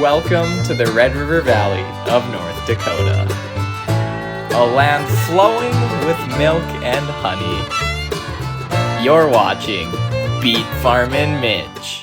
Welcome to the Red River Valley of North Dakota. A land flowing with milk and honey. You're watching Beet Farmin Mitch.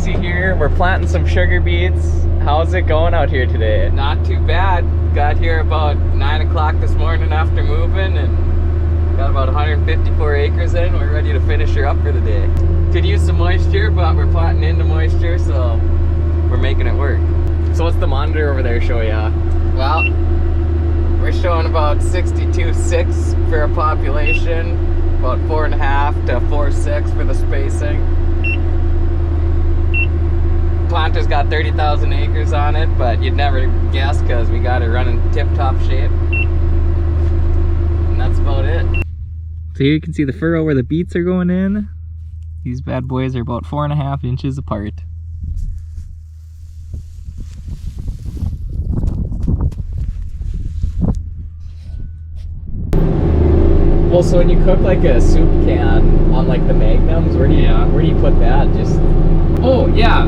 Here we're planting some sugar beets. How's it going out here today? Not too bad. Got here about 9 o'clock this morning after moving and got about 154 acres in. We're ready to finish her up for the day. Could use some moisture, but we're planting into moisture, so we're making it work. So what's the monitor over there show ya? Well, we're showing about 62.6 for a population, about 4.5 to 4.6 for the spacing. Planter's got 30,000 acres on it, but you'd never guess because we got it running tip-top shape. And that's about it. So here you can see the furrow where the beets are going in. These bad boys are about 4.5 inches apart. Well, so when you cook like a soup can on like the magnums, where do you put that? Just oh yeah,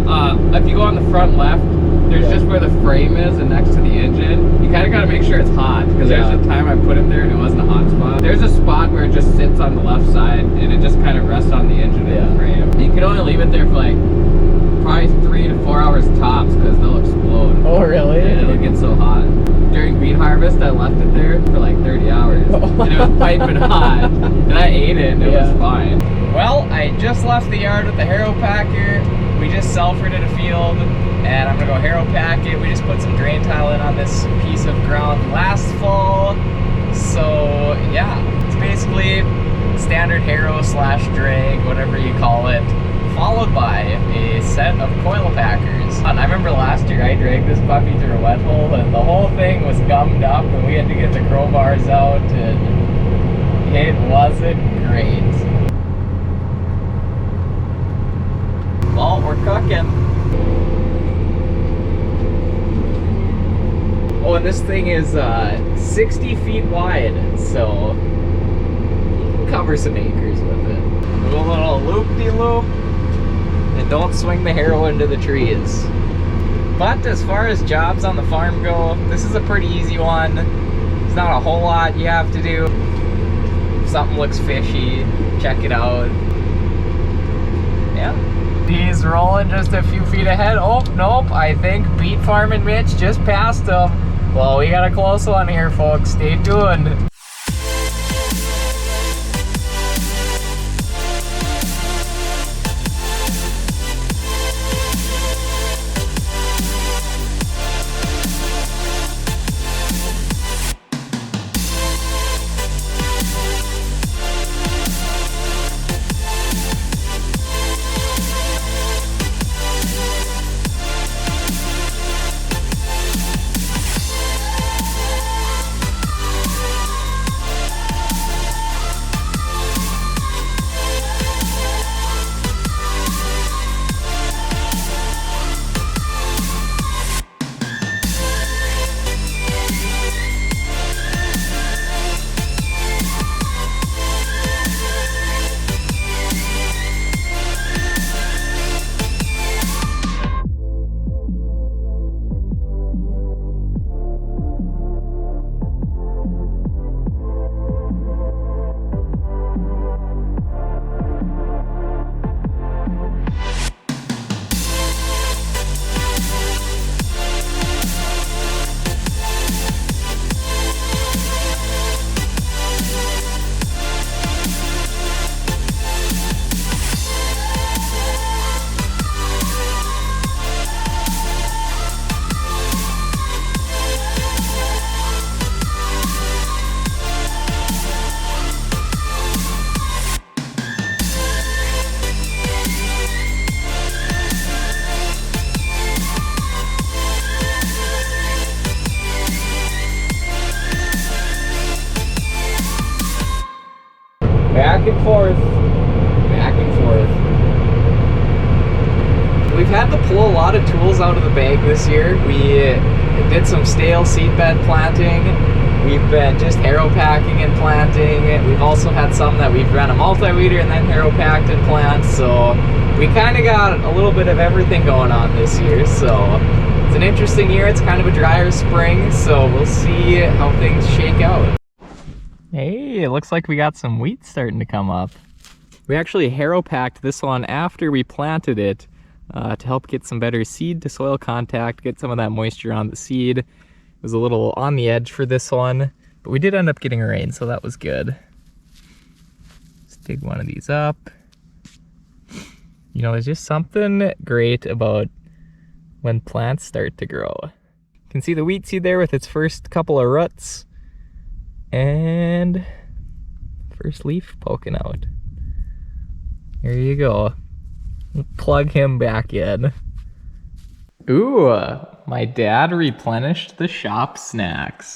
if you go on the front left, there's just where the frame is and next to the engine. You kind of got to make sure it's hot because there's a time I put it there and it wasn't a hot spot. There's a spot where it just sits on the left side and it just kind of rests on the engine and the frame. You can only leave it there for like probably 3 to 4 hours tops because they'll explode. Oh really? And it'll get so hot. During beet harvest, I left it there for like 30 hours and it was piping hot and I ate it and it was fine. Well, I just left the yard with the harrow packer. We just self-rooted a field and I'm gonna go harrow pack it. We just put some drain tile in on this piece of ground last fall. So yeah, it's basically standard harrow slash drag, whatever you call it, followed by a set of coil packers. And I remember last year I dragged this puppy through a wet hole and the whole thing was gummed up and we had to get the crowbars out and it wasn't great. Well, we're cooking. Oh, and this thing is 60 feet wide, so you can cover some acres with it. Do a little loop-de-loop, and don't swing the harrow into the trees. But as far as jobs on the farm go, this is a pretty easy one. There's not a whole lot you have to do. If something looks fishy, check it out. Yeah. He's rolling just a few feet ahead. Oh, nope, I think Beet Farmin Mitch just passed him. Well, we got a close one here, folks. Stay tuned. and forth. Back and forth. We've had to pull a lot of tools out of the bag this year. We did some stale seedbed planting. We've been just harrow packing and planting. We've also had some that we've ran a multi-weeder and then harrow packed and plant. So we kind of got a little bit of everything going on this year. So it's an interesting year. It's kind of a drier spring. So we'll see how things shake out. Hey, it looks like we got some wheat starting to come up. We actually harrow packed this one after we planted it to help get some better seed to soil contact, get some of that moisture on the seed. It was a little on the edge for this one, but we did end up getting rain, so that was good. Let's dig one of these up. You know, there's just something great about when plants start to grow. You can see the wheat seed there with its first couple of roots and first leaf poking out. There you go. Plug him back in. Ooh, my dad replenished the shop snacks.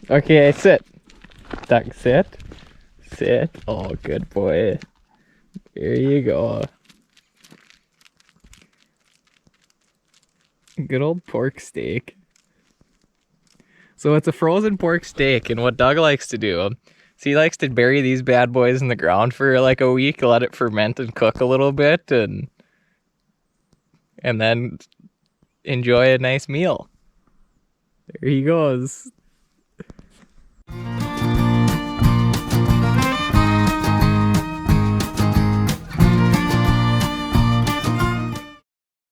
Okay, sit. Duck, sit. Sit. Oh, good boy. There you go. Good old pork steak. So it's a frozen pork steak, and what Doug likes to do is he likes to bury these bad boys in the ground for like a week, let it ferment and cook a little bit, and then enjoy a nice meal. There he goes.